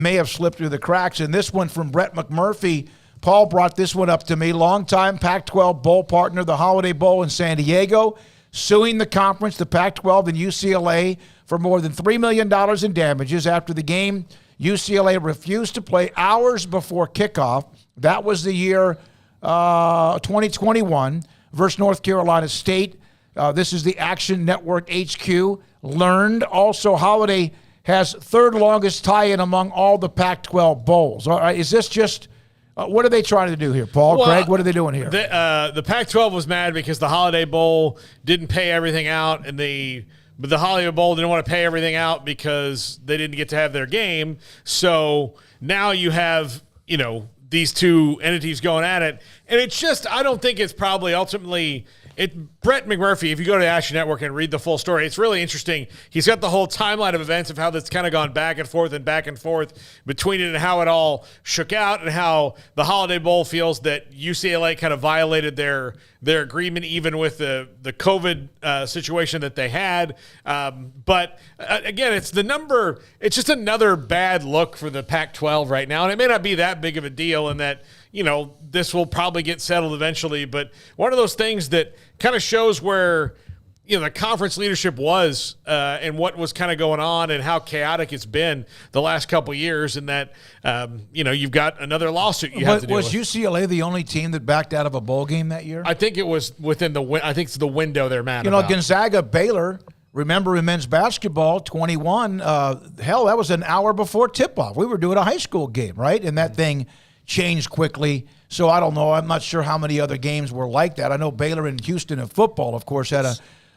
may have slipped through the cracks. And this one from Brett McMurphy. Paul brought this one up to me. Longtime Pac-12 bowl partner, the Holiday Bowl in San Diego, suing the conference, the Pac-12 and UCLA, for more than $3 million in damages after the game. UCLA refused to play hours before kickoff. That was the year 2021 versus North Carolina State. This is the Action Network HQ. Learned. Also, Holiday has third longest tie-in among all the Pac-12 bowls. All right, is this just what are they trying to do here, Paul? Well, Craig, what are they doing here? The Pac-12 was mad because the Holiday Bowl didn't pay everything out, and but the Holiday Bowl didn't want to pay everything out because they didn't get to have their game. So now you have, these two entities going at it. And it's just, I don't think it's probably ultimately – Brett McMurphy, if you go to the Action Network and read the full story, it's really interesting. He's got the whole timeline of events of how that's kind of gone back and forth between it and how it all shook out and how the Holiday Bowl feels that UCLA kind of violated their agreement even with the COVID situation that they had. But again, it's just another bad look for the Pac-12 right now. And it may not be that big of a deal in that, this will probably get settled eventually. But one of those things that kind of shows where, the conference leadership was and what was kind of going on and how chaotic it's been the last couple of years, and that, you've got another lawsuit you have to deal with. Was UCLA the only team that backed out of a bowl game that year? I think it was I think it's the window they're mad about. Gonzaga, Baylor, remember in men's basketball, 21, that was an hour before tip-off. We were doing a high school game, right? And that thing changed quickly. So I don't know. I'm not sure how many other games were like that. I know Baylor and Houston in football, of course, had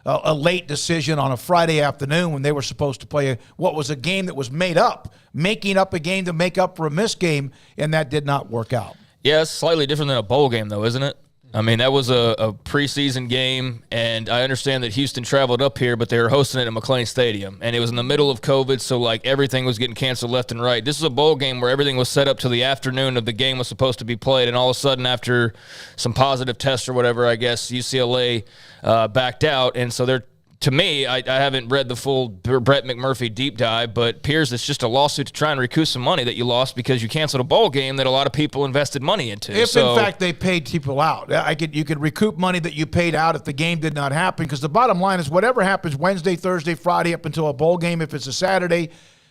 a late decision on a Friday afternoon when they were supposed to play what was a game that was making up a game to make up for a missed game, and that did not work out. Yeah, it's slightly different than a bowl game, though, isn't it? I mean, that was a preseason game, and I understand that Houston traveled up here, but they were hosting it at McLean Stadium, and it was in the middle of COVID, so, everything was getting canceled left and right. This is a bowl game where everything was set up to the afternoon of the game was supposed to be played, and all of a sudden, after some positive tests or whatever, I guess, UCLA backed out, and so to me, I haven't read the full Brett McMurphy deep dive, but appears it's just a lawsuit to try and recoup some money that you lost because you canceled a bowl game that a lot of people invested money into. If, in fact, they paid people out. You could recoup money that you paid out if the game did not happen, because the bottom line is whatever happens Wednesday, Thursday, Friday up until a bowl game, if it's a Saturday,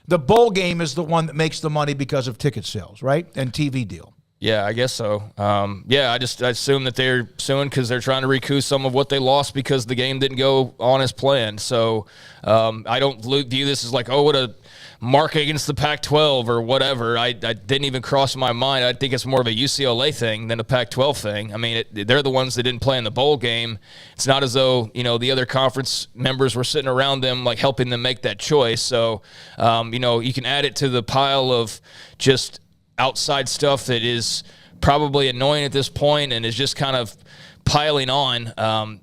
the bowl game is the one that makes the money because of ticket sales, right, and TV deal. Yeah, I guess so. I assume that they're suing because they're trying to recoup some of what they lost because the game didn't go on as planned. So I don't view this as what a mark against the Pac-12 or whatever. I didn't even cross my mind. I think it's more of a UCLA thing than a Pac-12 thing. I mean, they're the ones that didn't play in the bowl game. It's not as though, the other conference members were sitting around them, helping them make that choice. So, you can add it to the pile of just outside stuff that is probably annoying at this point and is just kind of piling on,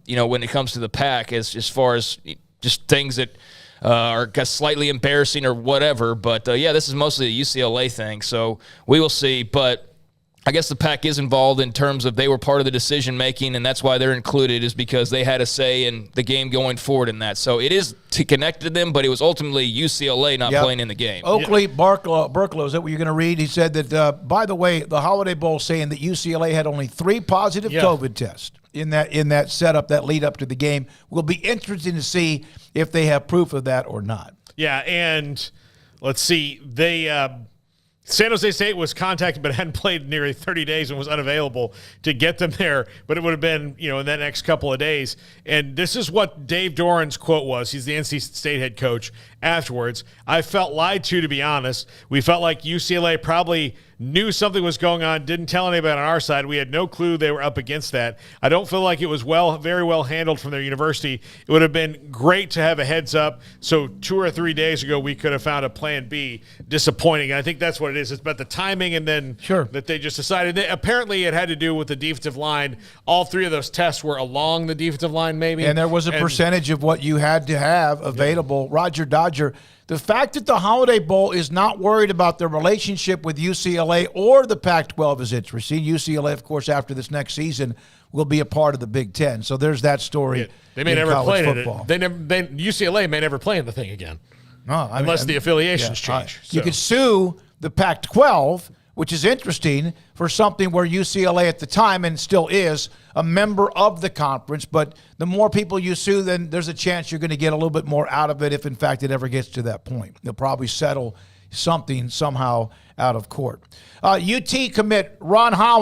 when it comes to the Pac as far as just things that are slightly embarrassing or whatever. But, this is mostly a UCLA thing, so we will see. But I guess the Pac is involved in terms of they were part of the decision-making, and that's why they're included, is because they had a say in the game going forward in that. So it is connected to them, but it was ultimately UCLA not playing in the game. Oakley Burklow, is that what you're going to read? He said that, by the way, the Holiday Bowl saying that UCLA had only 3 positive COVID tests in that setup, that lead up to the game. Will be interesting to see if they have proof of that or not. Yeah, and let's see. San Jose State was contacted but hadn't played nearly 30 days and was unavailable to get them there, but it would have been, in that next couple of days. And this is what Dave Doran's quote was. He's the NC State head coach afterwards. I felt lied to be honest. We felt like UCLA probably knew something was going on, didn't tell anybody on our side. We had no clue they were up against that. I don't feel like it was very well handled from their university. It would have been great to have a heads up. So 2 or 3 days ago, we could have found a plan B. Disappointing. I think that's what it is. It's about the timing and then that they just decided. Apparently, it had to do with the defensive line. All 3 of those tests were along the defensive line, maybe. And there was a percentage of what you had to have available. Yeah. Roger Dodger. The fact that the Holiday Bowl is not worried about their relationship with UCLA or the Pac-12 is interesting. UCLA, of course, after this next season, will be a part of the Big Ten. So there's that story. Yeah, they may never play in it. UCLA may never play in the thing again. Unless the affiliations change. You could sue the Pac-12, which is interesting for something where UCLA at the time, and still is, a member of the conference. But the more people you sue, then there's a chance you're going to get a little bit more out of it if, in fact, it ever gets to that point. They'll probably settle something somehow out of court. UT commit Ron Holland